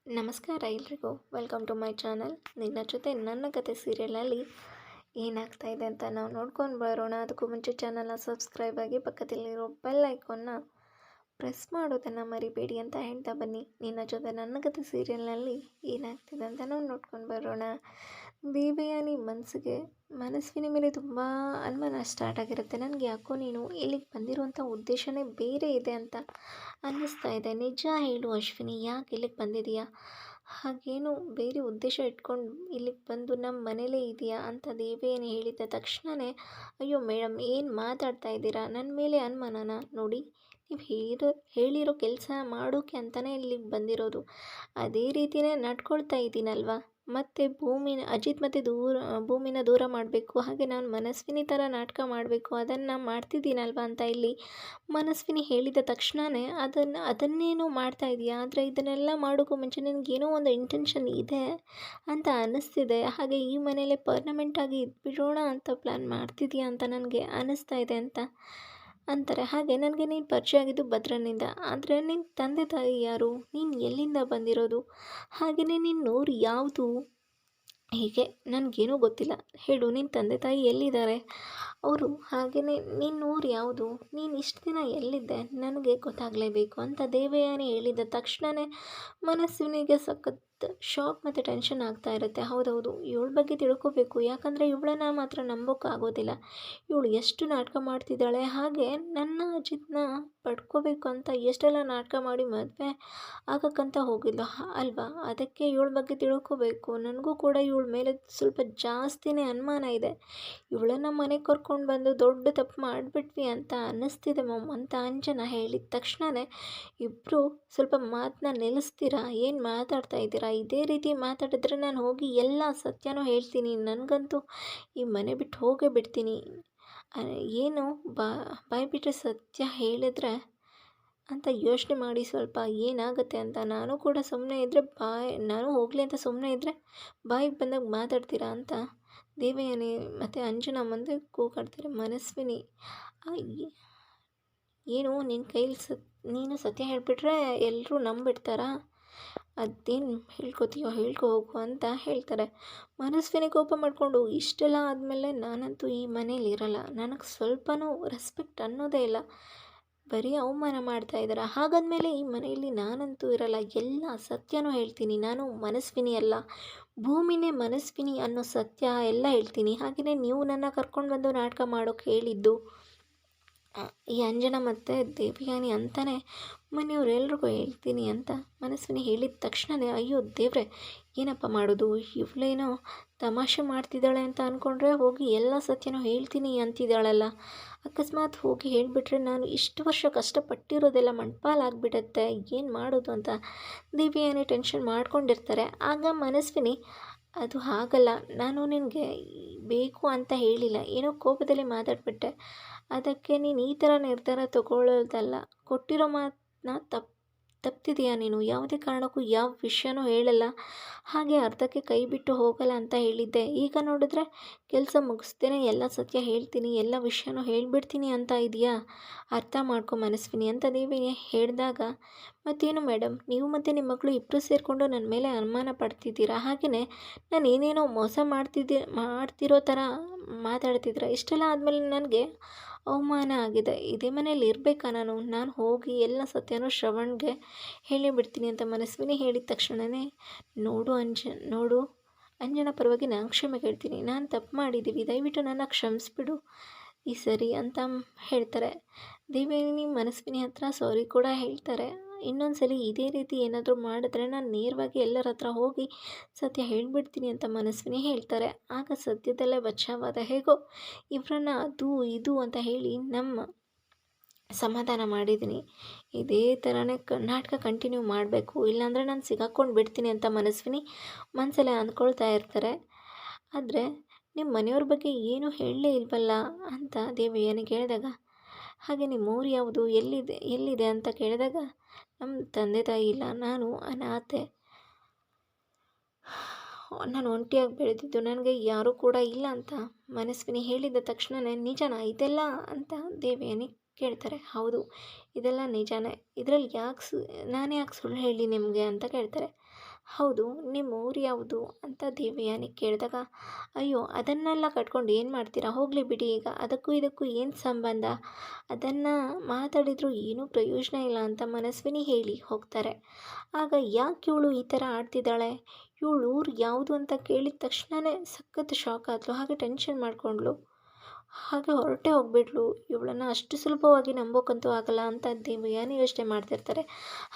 ನಮಸ್ಕಾರ ಎಲ್ರಿಗೂ. Welcome to my channel. ನಿನ್ನ ಜೊತೆ ನನ್ನ ಕತೆ ಸೀರಿಯಲಲ್ಲಿ ಏನಾಗ್ತಾ ಇದೆ ಅಂತ ನಾವು ನೋಡ್ಕೊಂಡು ಬರೋಣ. ಅದಕ್ಕೂ ಮುಂಚೆ ಚಾನಲ್ನ ಸಬ್ಸ್ಕ್ರೈಬ್ ಆಗಿ ಪಕ್ಕದಲ್ಲಿರೋ ಬೆಲ್ ಐಕಾನ್ನ ಪ್ರೆಸ್ ಮಾಡೋದನ್ನು ಮರಿಬೇಡಿ ಅಂತ ಹೇಳ್ತಾ ಬನ್ನಿ. ನಿನ್ನ ಜೊತೆ ನನ್ನ ಕತೆ ಸೀರಿಯಲ್ನಲ್ಲಿ ಏನಾಗ್ತಿದೆ ಅಂತ ನಾವು ನೋಡ್ಕೊಂಡು ಬರೋಣ. ದೇವಯಾನಿ ಮನಸ್ವಿನಿ ಮೇಲೆ ತುಂಬ ಅನುಮಾನ ಸ್ಟಾರ್ಟ್ ಆಗಿರುತ್ತೆ. ನನಗೆ ಯಾಕೋ ನೀನು ಇಲ್ಲಿಗೆ ಬಂದಿರುವಂಥ ಉದ್ದೇಶನೇ ಬೇರೆ ಇದೆ ಅಂತ ಅನ್ನಿಸ್ತಾ ಇದೆ. ನಿಜ ಹೇಳು ಅಶ್ವಿನಿ, ಯಾಕೆ ಇಲ್ಲಿಗೆ ಬಂದಿದೆಯಾ? ಹಾಗೇನು ಬೇರೆ ಉದ್ದೇಶ ಇಟ್ಕೊಂಡು ಇಲ್ಲಿಗೆ ಬಂದು ನಮ್ಮ ಮನೇಲೇ ಇದೆಯಾ ಅಂತ ದೇವಯಾನಿ ಹೇಳಿದ ತಕ್ಷಣವೇ, ಅಯ್ಯೋ ಮೇಡಮ್, ಏನು ಮಾತಾಡ್ತಾ ಇದ್ದೀರಾ? ನನ್ನ ಮೇಲೆ ಅನುಮಾನನ? ನೋಡಿ, ನೀವು ಹೇಳಿರೋ ಕೆಲಸ ಮಾಡೋಕ್ಕೆ ಅಂತಲೇ ಇಲ್ಲಿಗೆ ಬಂದಿರೋದು. ಅದೇ ರೀತಿಯೇ ನಡ್ಕೊಳ್ತಾ ಇದ್ದೀನಲ್ವ. ಮತ್ತು ಅಜಿತ್ ಮತ್ತು ಭೂಮಿನ ದೂರ ಮಾಡಬೇಕು, ಹಾಗೆ ನಾನು ಮನಸ್ವಿನಿ ಥರ ನಾಟಕ ಮಾಡಬೇಕು, ಅದನ್ನು ಮಾಡ್ತಿದ್ದೀನಲ್ವ ಅಂತ ಇಲ್ಲಿ ಮನಸ್ವಿನಿ ಹೇಳಿದ ತಕ್ಷಣವೇ ಅದನ್ನೇನೋ ಮಾಡ್ತಾ ಇದೆಯಾ? ಆದರೆ ಇದನ್ನೆಲ್ಲ ಮಾಡೋಕ್ಕೂ ಮುಂಚೆ ನನಗೇನೋ ಒಂದು ಇಂಟೆನ್ಷನ್ ಇದೆ ಅಂತ ಅನ್ನಿಸ್ತಿದೆ. ಹಾಗೆ ಈ ಮನೇಲೆ ಪರ್ಮನೆಂಟಾಗಿ ಇದ್ಬಿಡೋಣ ಅಂತ ಪ್ಲ್ಯಾನ್ ಮಾಡ್ತಿದೀಯಾ ಅಂತ ನನಗೆ ಅನ್ನಿಸ್ತಾ ಇದೆ ಅಂತ ಅಂತಾರೆ. ಹಾಗೆ ನನಗೆ ನೀನು ಪರಿಚಯ ಆಗಿದ್ದು ಭದ್ರನಿಂದ, ಆದರೆ ನಿನ್ನ ತಂದೆ ತಾಯಿ ಯಾರು? ನೀನು ಎಲ್ಲಿಂದ ಬಂದಿರೋದು? ಹಾಗೆಯೇ ನಿನ್ನ ಊರು ಯಾವುದು? ಹೀಗೆ ನನಗೇನೂ ಗೊತ್ತಿಲ್ಲ, ಹೇಳು, ನಿನ್ನ ತಂದೆ ತಾಯಿ ಎಲ್ಲಿದ್ದಾರೆ ಅವರು? ಹಾಗೆಯೇ ನಿನ್ನ ಊರು ಯಾವುದು? ನೀನು ಇಷ್ಟು ದಿನ ಎಲ್ಲಿದ್ದೆ? ನನಗೆ ಗೊತ್ತಾಗಲೇಬೇಕು ಅಂತ ದೇವಯಾನಿ ಹೇಳಿದ ತಕ್ಷಣವೇ ಮನಸ್ಸಿನಿಗೆ ಸಖತ್ ಶಾಕ್ ಮತ್ತು ಟೆನ್ಷನ್ ಆಗ್ತಾ ಇರುತ್ತೆ. ಹೌದೌದು, ಇವಳ ಬಗ್ಗೆ ತಿಳ್ಕೊಬೇಕು, ಯಾಕಂದರೆ ಇವಳನ್ನ ಮಾತ್ರ ನಂಬೋಕ್ಕಾಗೋದಿಲ್ಲ. ಇವಳು ಎಷ್ಟು ನಾಟಕ ಮಾಡ್ತಿದ್ದಾಳೆ. ಹಾಗೆ ನನ್ನ ಅಜಿತ್ನ ಪಡ್ಕೋಬೇಕು ಅಂತ ಎಷ್ಟೆಲ್ಲ ನಾಟಕ ಮಾಡಿ ಮದುವೆ ಆಗಕ್ಕಂತ ಹೋಗಿಲ್ಲ ಅಲ್ವಾ? ಅದಕ್ಕೆ ಇವಳ ಬಗ್ಗೆ ತಿಳ್ಕೊಬೇಕು. ನನಗೂ ಕೂಡ ಇವಳ ಮೇಲೆ ಸ್ವಲ್ಪ ಜಾಸ್ತಿನೇ ಅನುಮಾನ ಇದೆ. ಇವಳನ್ನು ಮನೆಗೆ ಕರ್ಕೊಂಡು ಬಂದು ದೊಡ್ಡ ತಪ್ಪು ಮಾಡಿಬಿಟ್ವಿ ಅಂತ ಅನ್ನಿಸ್ತಿದೆ ಮಮ್ ಅಂತ ಅಂಜನಾ ಹೇಳಿದ ತಕ್ಷಣವೇ, ಇಬ್ಬರು ಸ್ವಲ್ಪ ಮಾತನ್ನ ನಿಲ್ಲಿಸ್ತೀರಾ? ಏನು ಮಾತಾಡ್ತಾ ಇದ್ದೀರಾ? ಇದೇ ರೀತಿ ಮಾತಾಡಿದ್ರೆ ನಾನು ಹೋಗಿ ಎಲ್ಲ ಸತ್ಯನೂ ಹೇಳ್ತೀನಿ. ನನಗಂತೂ ಈ ಮನೆ ಬಿಟ್ಟು ಹೋಗೇ ಬಿಡ್ತೀನಿ. ಏನು ಬಾಯಿ ಬಿಟ್ಟರೆ ಸತ್ಯ ಹೇಳಿದ್ರೆ ಅಂತ ಯೋಚನೆ ಮಾಡಿ ಸ್ವಲ್ಪ ಏನಾಗುತ್ತೆ ಅಂತ. ನಾನು ಕೂಡ ಸುಮ್ಮನೆ ಇದ್ದರೆ ನಾನು ಹೋಗಲಿ ಅಂತ ಸುಮ್ಮನೆ ಇದ್ದರೆ ಬಾಯಿಗೆ ಬಂದಾಗ ಮಾತಾಡ್ತೀರಾ ಅಂತ ದೇವಯಾನಿ ಮತ್ತು ಅಂಜನಾ ಮುಂದೆ ಕೂಗಾಡ್ತಾರೆ. ಮನಸ್ವಿನಿ, ಏನು ನಿನ್ನ ಕೈಲಿ ನೀನು ಸತ್ಯ ಹೇಳಿಬಿಟ್ರೆ ಎಲ್ಲರೂ ನಂಬಿಡ್ತಾರಾ? ಅದೇನು ಹೇಳ್ಕೊತೀಯೋ ಹೇಳ್ಕೊ ಹೋಗು ಅಂತ ಹೇಳ್ತಾರೆ. ಮನಸ್ವಿನಿ ಕೋಪ ಮಾಡಿಕೊಂಡು, ಇಷ್ಟೆಲ್ಲ ಆದಮೇಲೆ ನಾನಂತೂ ಈ ಮನೇಲಿ ಇರಲ್ಲ, ನನಗೆ ಸ್ವಲ್ಪನೂ ರೆಸ್ಪೆಕ್ಟ್ ಅನ್ನೋದೇ ಇಲ್ಲ, ಬರೀ ಅವಮಾನ ಮಾಡ್ತಾ ಇದ್ದಾರೆ. ಹಾಗಾದ್ಮೇಲೆ ಈ ಮನೆಯಲ್ಲಿ ನಾನಂತೂ ಇರಲ್ಲ, ಎಲ್ಲ ಸತ್ಯನೂ ಹೇಳ್ತೀನಿ. ನಾನು ಮನಸ್ವಿನಿ ಅಲ್ಲ, ಭೂಮಿನೇ ಮನಸ್ವಿನಿ ಅನ್ನೋ ಸತ್ಯ ಎಲ್ಲ ಹೇಳ್ತೀನಿ. ಹಾಗೆಯೇ ನೀವು ನನ್ನ ಕರ್ಕೊಂಡು ಬಂದು ನಾಟಕ ಮಾಡೋಕ್ಕೆ ಹೇಳಿದ್ದು ಈ ಅಂಜನಾ ಮತ್ತು ದೇವಯಾನಿ ಅಂತಲೇ ಮನೆಯವರೆಲ್ರಿಗೂ ಹೇಳ್ತೀನಿ ಅಂತ ಮನಸ್ವಿನಿ ಹೇಳಿದ ತಕ್ಷಣವೇ, ಅಯ್ಯೋ ದೇವ್ರೆ, ಏನಪ್ಪ ಮಾಡೋದು? ಇವಳೇನೋ ತಮಾಷೆ ಮಾಡ್ತಿದ್ದಾಳೆ ಅಂತ ಅಂದ್ಕೊಂಡ್ರೆ ಹೋಗಿ ಎಲ್ಲ ಸತ್ಯನೂ ಹೇಳ್ತೀನಿ ಅಂತಿದ್ದಾಳಲ್ಲ. ಅಕಸ್ಮಾತ್ ಹೋಗಿ ಹೇಳಿಬಿಟ್ರೆ ನಾನು ಇಷ್ಟು ವರ್ಷ ಕಷ್ಟಪಟ್ಟಿರೋದೆಲ್ಲ ಮಣ್ಪಾಲಾಗ್ಬಿಡತ್ತೆ, ಏನು ಮಾಡೋದು ಅಂತ ದೇವಯಾನಿ ಟೆನ್ಷನ್ ಮಾಡ್ಕೊಂಡಿರ್ತಾರೆ. ಆಗ ಮನಸ್ವಿನಿ, ಅದು ಹಾಗಲ್ಲ, ನಾನು ನಿನಗೆ ಬೇಕು ಅಂತ ಹೇಳಿಲ್ಲ, ಏನೋ ಕೋಪದಲ್ಲಿ ಮಾತಾಡ್ಬಿಟ್ಟೆ, ಅದಕ್ಕೆ ನೀನು ಈ ಥರ ನಿರ್ಧಾರ ತಗೊಳ್ಳೋದಲ್ಲ. ಕೊಟ್ಟಿರೋ ಮಾತನ್ನ ತಪ್ತಿದೆಯಾ ನೀನು? ಯಾವುದೇ ಕಾರಣಕ್ಕೂ ಯಾವ ವಿಷಯನೂ ಹೇಳಲ್ಲ, ಹಾಗೆ ಅರ್ಧಕ್ಕೆ ಕೈ ಬಿಟ್ಟು ಹೋಗಲ್ಲ ಅಂತ ಹೇಳಿದ್ದೆ. ಈಗ ನೋಡಿದ್ರೆ ಕೆಲಸ ಮುಗಿಸ್ದೇನೆ ಎಲ್ಲ ಸತ್ಯ ಹೇಳ್ತೀನಿ, ಎಲ್ಲ ವಿಷಯನೂ ಹೇಳಿಬಿಡ್ತೀನಿ ಅಂತ ಇದೆಯಾ? ಅರ್ಥ ಮಾಡ್ಕೊ ಮನಸ್ವಿನಿ ಅಂತ ದೇವಿ ಹೇಳಿದಾಗ, ಮತ್ತೇನು ಮೇಡಮ್, ನೀವು ಮತ್ತು ನಿಮ್ಮ ಮಗಳು ಇಬ್ಬರು ಸೇರಿಕೊಂಡು ನನ್ನ ಮೇಲೆ ಅನುಮಾನ ಪಡ್ತಿದ್ದೀರಾ? ಹಾಗೆಯೇ ನಾನು ಏನೇನೋ ಮೋಸ ಮಾಡ್ತಿರೋ ಥರ ಮಾತಾಡ್ತಿದ್ದೀರಾ? ಇಷ್ಟೆಲ್ಲ ಆದಮೇಲೆ ನನಗೆ ಅವಮಾನ ಆಗಿದೆ. ಇದೇ ಮನೇಲಿ ಇರಬೇಕಾ ನಾನು ಹೋಗಿ ಎಲ್ಲ ಸತ್ಯನೂ ಶ್ರವಣ್ಗೆ ಹೇಳಿಬಿಡ್ತೀನಿ ಅಂತ ಮನಸ್ವಿನಿ ಹೇಳಿದ ತಕ್ಷಣವೇ, ನೋಡು ಅಂಜನಾ ಪರವಾಗಿ ನಾನು ಕ್ಷಮೆ ಕೇಳ್ತೀನಿ, ನಾನು ತಪ್ಪು ಮಾಡಿದ್ದೀವಿ, ದಯವಿಟ್ಟು ನನ್ನ ಕ್ಷಮಿಸ್ಬಿಡು ಈ ಸರಿ ಅಂತ ಹೇಳ್ತಾರೆ. ದೇವಯಾನಿ ಮನಸ್ವಿನಿ ಹತ್ರ ಸಾರಿ ಕೂಡ ಹೇಳ್ತಾರೆ. ಇನ್ನೊಂದು ಸಲ ಇದೇ ರೀತಿ ಏನಾದರೂ ಮಾಡಿದ್ರೆ ನಾನು ನೇರವಾಗಿ ಎಲ್ಲರ ಹತ್ರ ಹೋಗಿ ಸತ್ಯ ಹೇಳಿಬಿಡ್ತೀನಿ ಅಂತ ಮನಸ್ವಿನಿ ಹೇಳ್ತಾರೆ. ಆಗ ಸದ್ಯದಲ್ಲೇ ಬಚಾವಾದ. ಹೇಗೋ ಇವರನ್ನ ಅದು ಇದು ಅಂತ ಹೇಳಿ ಸಮಾಧಾನ ಮಾಡಿದ್ದೀನಿ. ಇದೇ ಥರನೇ ನಾಟಕ ಕಂಟಿನ್ಯೂ ಮಾಡಬೇಕು, ಇಲ್ಲಾಂದರೆ ನಾನು ಸಿಗಾಕೊಂಡು ಬಿಡ್ತೀನಿ ಅಂತ ಮನಸ್ವಿನಿ ಮನಸ್ಸಲ್ಲೇ ಅಂದ್ಕೊಳ್ತಾ ಇರ್ತಾರೆ. ಆದರೆ ನಿಮ್ಮ ಮನೆಯವ್ರ ಬಗ್ಗೆ ಏನೂ ಹೇಳಲೇ ಇಲ್ವಲ್ಲ ಅಂತ ದೇವಯಾನಿ ಕೇಳಿದಾಗ, ಹಾಗೆ ನಿಮ್ಮ ಊರು ಯಾವುದು, ಎಲ್ಲಿದೆ ಅಂತ ಕೇಳಿದಾಗ, ನಮ್ಮ ತಂದೆ ತಾಯಿ ಇಲ್ಲ, ನಾನು ಅನಾಥೆ, ನಾನು ಒಂಟಿಯಾಗಿ ಬೆಳೆದಿದ್ದು, ನನಗೆ ಯಾರೂ ಕೂಡ ಇಲ್ಲ ಅಂತ ಮನಸ್ವಿನಿ ಹೇಳಿದ ತಕ್ಷಣವೇ, ನಿಜನಾ ಇದೆಲ್ಲ ಅಂತ ದೇವಯಾನಿ ಕೇಳ್ತಾರೆ. ಹೌದು, ಇದೆಲ್ಲ ನಿಜಾನೇ, ಇದರಲ್ಲಿ ನಾನು ಯಾಕೆ ಸುಳ್ಳು ಹೇಳಿ ನಿಮಗೆ ಅಂತ ಕೇಳ್ತಾರೆ. ಹೌದು, ನಿಮ್ಮ ಊರು ಯಾವುದು ಅಂತ ದೇವಯಾನಿ ಕೇಳಿದಾಗ, ಅಯ್ಯೋ ಅದನ್ನೆಲ್ಲ ಕಟ್ಕೊಂಡು ಏನು ಮಾಡ್ತೀರಾ, ಹೋಗಲಿ ಬಿಡಿ, ಈಗ ಅದಕ್ಕೂ ಇದಕ್ಕೂ ಏನು ಸಂಬಂಧ, ಅದನ್ನು ಮಾತಾಡಿದರೂ ಏನೂ ಪ್ರಯೋಜನ ಇಲ್ಲ ಅಂತ ಮನಸ್ವಿನಿ ಹೇಳಿ ಹೋಗ್ತಾರೆ. ಆಗ ಯಾಕೆ ಇವಳು ಈ ಥರ ಆಡ್ತಿದ್ದಾಳೆ, ಇವಳು ಊರು ಯಾವುದು ಅಂತ ಕೇಳಿದ ತಕ್ಷಣವೇ ಸಖತ್ ಶಾಕ್ ಆದಳು, ಹಾಗೆ ಟೆನ್ಷನ್ ಮಾಡಿಕೊಂಡ್ಳು, ಹಾಗೆ ಹೊರಟೇ ಹೋಗ್ಬಿಟ್ಲು. ಇವಳನ್ನು ಅಷ್ಟು ಸುಲಭವಾಗಿ ನಂಬೋಕ್ಕಂತೂ ಆಗಲ್ಲ ಅಂತ ದೇವಯಾನಿ ಯೋಚನೆ ಮಾಡ್ತಿರ್ತಾರೆ.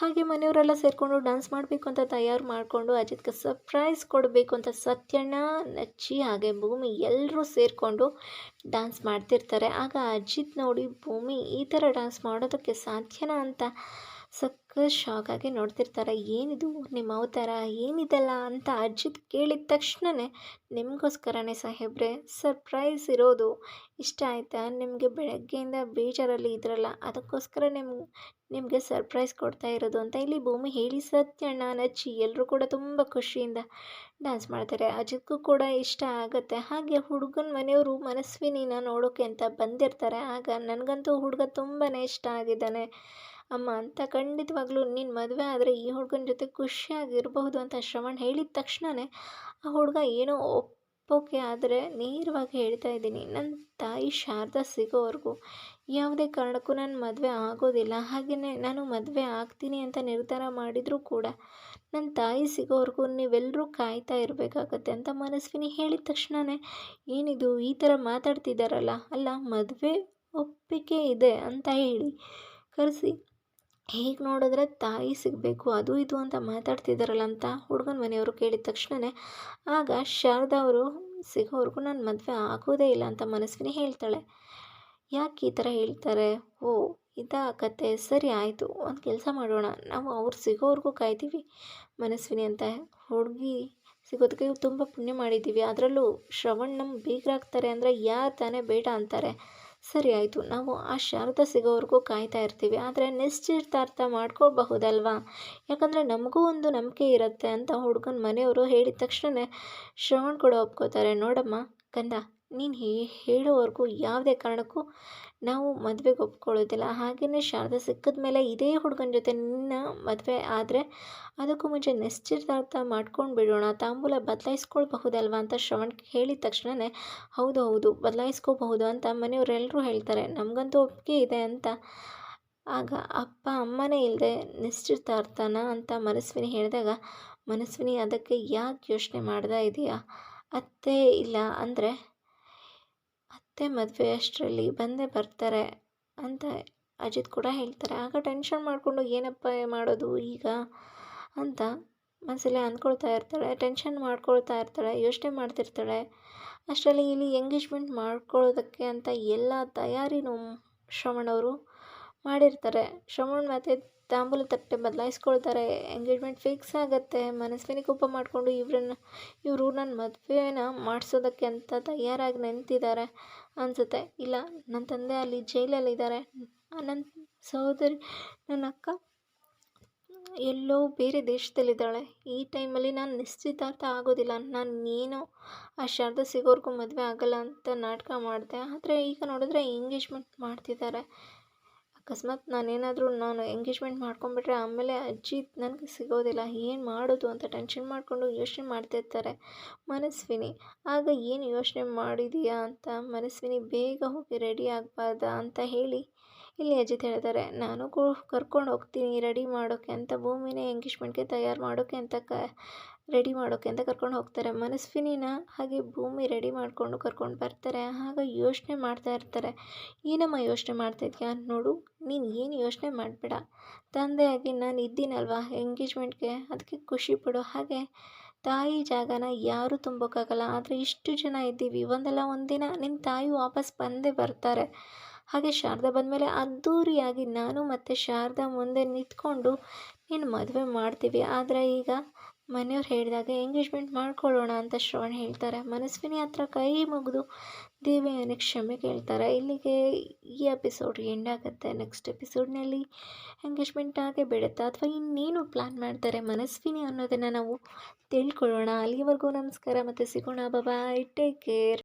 ಹಾಗೆ ಮನೆಯವರೆಲ್ಲ ಸೇರಿಕೊಂಡು ಡ್ಯಾನ್ಸ್ ಮಾಡಬೇಕು ಅಂತ ತಯಾರು ಮಾಡಿಕೊಂಡು ಅಜಿತ್ಗೆ ಸರ್ಪ್ರೈಸ್ ಕೊಡಬೇಕು ಅಂತ ಸತ್ಯಣ್ಣ, ನಚ್ಚಿ ಹಾಗೆ ಭೂಮಿ ಎಲ್ಲರೂ ಸೇರಿಕೊಂಡು ಡ್ಯಾನ್ಸ್ ಮಾಡ್ತಿರ್ತಾರೆ. ಆಗ ಅಜಿತ್ ನೋಡಿ ಭೂಮಿ ಈ ಥರ ಡ್ಯಾನ್ಸ್ ಮಾಡೋದಕ್ಕೆ ಸಾಧ್ಯನಾ ಅಂತ ಸಖತ್ ಶಾಕ್ ಆಗಿ ನೋಡ್ತಿರ್ತಾರೆ. ಏನಿದು ನಿಮ್ಮ ಅವತಾರ, ಏನಿದೆಲ್ಲ ಅಂತ ಅಜಿತ್ ಕೇಳಿದ ತಕ್ಷಣವೇ, ನಿಮಗೋಸ್ಕರನೇ ಸಾಹೇಬ್ರೆ ಸರ್ಪ್ರೈಸ್ ಇರೋದು, ಇಷ್ಟ ಆಯಿತಾ, ನಿಮಗೆ ಬೆಳಗ್ಗೆಯಿಂದ ಬೇಜಾರಲ್ಲಿ ಇದ್ರಲ್ಲ ಅದಕ್ಕೋಸ್ಕರ ನಿಮಗೆ ಸರ್ಪ್ರೈಸ್ ಕೊಡ್ತಾ ಇರೋದು ಅಂತ ಇಲ್ಲಿ ಭೂಮಿ ಹೇಳಿ ಸತ್ಯಣ್ಣ, ನಚ್ಚಿ ಎಲ್ಲರೂ ಕೂಡ ತುಂಬ ಖುಷಿಯಿಂದ ಡ್ಯಾನ್ಸ್ ಮಾಡ್ತಾರೆ. ಅಜಿತ್ಗೂ ಕೂಡ ಇಷ್ಟ ಆಗುತ್ತೆ. ಹಾಗೆ ಹುಡುಗನ ಮನೆಯವರು ಮನಸ್ವಿನಿನ ನೋಡೋಕೆ ಅಂತ ಬಂದಿರ್ತಾರೆ. ಆಗ ನನಗಂತೂ ಹುಡುಗ ತುಂಬಾ ಇಷ್ಟ ಆಗಿದ್ದಾನೆ ಅಮ್ಮ ಅಂತ, ಖಂಡಿತವಾಗ್ಲೂ ನೀನು ಮದುವೆ ಆದರೆ ಈ ಹುಡುಗನ ಜೊತೆ ಖುಷಿಯಾಗಿರಬಹುದು ಅಂತ ಶ್ರವಣ್ ಹೇಳಿದ ತಕ್ಷಣವೇ ಆ ಹುಡುಗ ಏನೋ ಒಪ್ಪೋಕೆ ಆದರೆ ನೇರವಾಗಿ ಹೇಳ್ತಾ ಇದ್ದೀನಿ, ನನ್ನ ತಾಯಿ ಶಾರದಾ ಸಿಗೋವರೆಗೂ ಯಾವುದೇ ಕಾರಣಕ್ಕೂ ನಾನು ಮದುವೆ ಆಗೋದಿಲ್ಲ. ಹಾಗೆಯೇ ನಾನು ಮದುವೆ ಆಗ್ತೀನಿ ಅಂತ ನಿರ್ಧಾರ ಮಾಡಿದರೂ ಕೂಡ ನನ್ನ ತಾಯಿ ಸಿಗೋವರೆಗೂ ನೀವೆಲ್ಲರೂ ಕಾಯ್ತಾ ಇರಬೇಕಾಗತ್ತೆ ಅಂತ ಮನಸ್ವಿನಿ ಹೇಳಿದ ತಕ್ಷಣವೇ, ಏನಿದು ಈ ಥರ ಮಾತಾಡ್ತಿದ್ದಾರಲ್ಲ, ಅಲ್ಲ ಮದುವೆ ಒಪ್ಪಿಗೆ ಇದೆ ಅಂತ ಹೇಳಿ ಕರೆಸಿ ಹೀಗೆ ನೋಡಿದ್ರೆ ತಾಯಿ ಸಿಗಬೇಕು ಅದು ಇದು ಅಂತ ಮಾತಾಡ್ತಿದ್ದಾರಲ್ಲ ಅಂತ ಹುಡುಗನ ಮನೆಯವರು ಕೇಳಿದ ತಕ್ಷಣವೇ, ಆಗ ಶಾರದಾ ಅವರು ಸಿಗೋವರೆಗೂ ನಾನು ಮದುವೆ ಆಗೋದೇ ಇಲ್ಲ ಅಂತ ಮನಸ್ವಿನಿ ಹೇಳ್ತಾಳೆ. ಯಾಕೆ ಈ ಥರ ಹೇಳ್ತಾರೆ, ಓ ಇದಾ ಕತೆ, ಸರಿ ಆಯಿತು, ಒಂದು ಕೆಲಸ ಮಾಡೋಣ, ನಾವು ಅವ್ರು ಸಿಗೋವರೆಗೂ ಕಾಯ್ತೀವಿ ಮನಸ್ವಿನಿ ಅಂತ, ಹುಡುಗಿ ಸಿಗೋದಕ್ಕೆ ತುಂಬ ಪುಣ್ಯ ಮಾಡಿದ್ದೀವಿ, ಅದರಲ್ಲೂ ಶ್ರವಣ್ ನಮ್ಮ ಬೀಗರಾಗ್ತಾರೆ ಅಂದರೆ ಯಾರು ತಾನೇ ಬೇಡ ಅಂತಾರೆ. ಸರಿ ಆಯಿತು, ನಾವು ಆ ಶಾರದಾ ಸಿಗೋವರೆಗೂ ಕಾಯ್ತಾ ಇರ್ತೀವಿ, ಆದರೆ ನಿಶ್ಚಿತಾರ್ಥ ಮಾಡ್ಕೊಳ್ಬಹುದಲ್ವಾ, ಯಾಕಂದರೆ ನಮಗೂ ಒಂದು ನಂಬಿಕೆ ಇರುತ್ತೆ ಅಂತ ಹುಡುಗನ ಮನೆಯವರು ಹೇಳಿದ ತಕ್ಷಣ ಶ್ರವಣ್ ಕೂಡ ಒಪ್ಕೋತಾರೆ. ನೋಡಮ್ಮ ಕಂದ, ನೀನು ಹೇಳೋವರೆಗೂ ಯಾವುದೇ ಕಾರಣಕ್ಕೂ ನಾವು ಮದುವೆಗೆ ಒಪ್ಕೊಳ್ಳೋದಿಲ್ಲ. ಹಾಗೆಯೇ ಶಾರದಾ ಸಿಕ್ಕಿದ ಮೇಲೆ ಇದೇ ಹುಡುಗನ ಜೊತೆ ನಿನ್ನ ಮದುವೆ ಆದರೆ ಅದಕ್ಕೂ ಮುಂಚೆ ನಿಶ್ಚಿತಾರ್ಥ ಮಾಡ್ಕೊಂಡು ಬಿಡೋಣ, ತಾಂಬೂಲ ಬದಲಾಯಿಸ್ಕೊಳ್ಬಹುದಲ್ವ ಅಂತ ಶ್ರವಣ್ ಹೇಳಿದ ತಕ್ಷಣವೇ, ಹೌದು ಹೌದು ಬದಲಾಯಿಸ್ಕೋಬಹುದು ಅಂತ ಮನೆಯವರೆಲ್ಲರೂ ಹೇಳ್ತಾರೆ. ನಮಗಂತೂ ಒಪ್ಪಿಗೆ ಇದೆ ಅಂತ. ಆಗ ಅಪ್ಪ ಅಮ್ಮನೇ ಇಲ್ಲದೆ ನಿಶ್ಚಿತಾರ್ಥನ ಅಂತ ಮನಸ್ವಿನಿ ಹೇಳಿದಾಗ, ಮನಸ್ವಿನಿ ಅದಕ್ಕೆ ಯಾಕೆ ಯೋಚನೆ ಮಾಡ್ತಾ ಇದೆಯಾ, ಅತ್ತೆ ಇಲ್ಲ ಅಂದರೆ ಅತ್ತೆ ಮದುವೆ ಅಷ್ಟರಲ್ಲಿ ಬಂದೇ ಬರ್ತಾರೆ ಅಂತ ಅಜಿತ್ ಕೂಡ ಹೇಳ್ತಾರೆ. ಆಗ ಟೆನ್ಷನ್ ಮಾಡಿಕೊಂಡು ಏನಪ್ಪ ಮಾಡೋದು ಈಗ ಅಂತ ಮನಸ್ಸಲ್ಲೇ ಅಂದ್ಕೊಳ್ತಾ ಇರ್ತಾಳೆ, ಟೆನ್ಷನ್ ಮಾಡ್ಕೊಳ್ತಾ ಇರ್ತಾಳೆ, ಯೋಚನೆ ಮಾಡ್ತಿರ್ತಾಳೆ. ಅಷ್ಟರಲ್ಲಿ ಇಲ್ಲಿ ಎಂಗೇಜ್ಮೆಂಟ್ ಮಾಡ್ಕೊಳ್ಳೋದಕ್ಕೆ ಅಂತ ಎಲ್ಲ ತಯಾರಿನೂ ಶ್ರವಣ್ ಅವರು ಮಾಡಿರ್ತಾರೆ. ಶ್ರವಣ್ ಮತ್ತು ತಾಂಬೂಲ ತಟ್ಟೆ ಬದಲಾಯಿಸ್ಕೊಳ್ತಾರೆ, ಎಂಗೇಜ್ಮೆಂಟ್ ಫಿಕ್ಸ್ ಆಗುತ್ತೆ. ಮನಸ್ವಿನಿ ಕೋಪ ಮಾಡಿಕೊಂಡು ಇವರು ನನ್ನ ಮದುವೆನ ಮಾಡಿಸೋದಕ್ಕೆ ಅಂತ ತಯಾರಾಗಿ ನಿಂತಿದ್ದಾರೆ ಅನಿಸುತ್ತೆ. ಇಲ್ಲ, ನನ್ನ ತಂದೆ ಅಲ್ಲಿ ಜೈಲಲ್ಲಿದ್ದಾರೆ, ನನ್ನ ಸಹೋದರಿ ನನ್ನ ಅಕ್ಕ ಎಲ್ಲೋ ಬೇರೆ ದೇಶದಲ್ಲಿದ್ದಾಳೆ, ಈ ಟೈಮಲ್ಲಿ ನಾನು ನಿಶ್ಚಿತಾರ್ಥ ಆಗೋದಿಲ್ಲ, ನಾನು ಏನೋ ಆ ಶಾರದಾ ಸಿಗೋವರೆಗೂ ಮದುವೆ ಆಗಲ್ಲ ಅಂತ ನಾಟಕ ಮಾಡಿದೆ, ಆದರೆ ಈಗ ನೋಡಿದ್ರೆ ಎಂಗೇಜ್ಮೆಂಟ್ ಮಾಡ್ತಿದ್ದಾರೆ. ಅಕಸ್ಮಾತ್ ನಾನು ಎಂಗೇಜ್ಮೆಂಟ್ ಮಾಡ್ಕೊಂಡ್ಬಿಟ್ರೆ ಆಮೇಲೆ ಅಜ್ಜಿ ನನಗೆ ಸಿಗೋದಿಲ್ಲ, ಏನು ಮಾಡೋದು ಅಂತ ಟೆನ್ಷನ್ ಮಾಡಿಕೊಂಡು ಯೋಚನೆ ಮಾಡ್ತಿರ್ತಾರೆ ಮನಸ್ವಿನಿ. ಆಗ ಏನು ಯೋಚನೆ ಮಾಡಿದೀಯಾ ಅಂತ ಮನಸ್ವಿನಿ, ಬೇಗ ಹೋಗಿ ರೆಡಿ ಆಗಬಾರ್ದಾ ಅಂತ ಹೇಳಿ ಇಲ್ಲಿ ಅಜಿತ್ ಹೇಳ್ತಾರೆ, ನಾನು ಕರ್ಕೊಂಡು ಹೋಗ್ತೀನಿ ರೆಡಿ ಮಾಡೋಕ್ಕೆ ಅಂತ, ಭೂಮಿನೇ ಎಂಗೇಜ್ಮೆಂಟ್ಗೆ ತಯಾರು ಮಾಡೋಕ್ಕೆ ಅಂತ ರೆಡಿ ಮಾಡೋಕ್ಕೆ ಅಂತ ಕರ್ಕೊಂಡು ಹೋಗ್ತಾರೆ. ಮನಸ್ವಿನಿನ ಹಾಗೆ ಭೂಮಿ ರೆಡಿ ಮಾಡಿಕೊಂಡು ಕರ್ಕೊಂಡು ಬರ್ತಾರೆ. ಆಗ ಯೋಚನೆ ಮಾಡ್ತಾ ಇರ್ತಾರೆ, ಏನಮ್ಮ ಯೋಚನೆ ಮಾಡ್ತಾಯಿದ್ಯಾ, ನೋಡು ನೀನು ಏನು ಯೋಚನೆ ಮಾಡಬೇಡ, ತಂದೆಯಾಗಿ ನಾನು ಇದ್ದೀನಲ್ವಾ ಎಂಗೇಜ್ಮೆಂಟ್ಗೆ, ಅದಕ್ಕೆ ಖುಷಿ ಪಡು. ಹಾಗೆ ತಾಯಿ ಜಾಗನ ಯಾರೂ ತುಂಬೋಕ್ಕಾಗಲ್ಲ, ಆದರೆ ಇಷ್ಟು ಜನ ಇದ್ದೀವಿ, ಒಂದಲ್ಲ ಒಂದಿನ ನಿನ್ನ ತಾಯಿ ವಾಪಸ್ ಬಂದೇ ಬರ್ತಾರೆ. ಹಾಗೆ ಶಾರದಾ ಬಂದಮೇಲೆ ಅದ್ಧೂರಿಯಾಗಿ ನಾನು ಮತ್ತು ಶಾರದಾ ಮುಂದೆ ನಿಂತ್ಕೊಂಡು ನೀನು ಮದುವೆ ಮಾಡ್ತೀವಿ, ಆದರೆ ಈಗ ಮನೆಯವ್ರು ಹೇಳಿದಾಗ ಎಂಗೇಜ್ಮೆಂಟ್ ಮಾಡ್ಕೊಳ್ಳೋಣ ಅಂತ ಶ್ರವಣ್ ಹೇಳ್ತಾರೆ. ಮನಸ್ವಿನಿ ಹತ್ರ ಕೈ ಮುಗಿದು ದೇವಯಾನಿ ಕ್ಷಮೆ ಕೇಳ್ತಾರೆ. ಇಲ್ಲಿಗೆ ಈ ಎಪಿಸೋಡ್ ಎಂಡ್ ಆಗುತ್ತೆ. ನೆಕ್ಸ್ಟ್ ಎಪಿಸೋಡ್ನಲ್ಲಿ ಎಂಗೇಜ್ಮೆಂಟ್ ಆಗೇ ಬಿಡುತ್ತಾ ಅಥವಾ ಇನ್ನೇನು ಪ್ಲ್ಯಾನ್ ಮಾಡ್ತಾರೆ ಮನಸ್ವಿನಿ ಅನ್ನೋದನ್ನು ನಾವು ತಿಳ್ಕೊಳ್ಳೋಣ. ಅಲ್ಲಿವರೆಗೂ ನಮಸ್ಕಾರ, ಮತ್ತು ಸಿಗೋಣ, ಬಾಯ್, ಟೇಕ್ ಕೇರ್.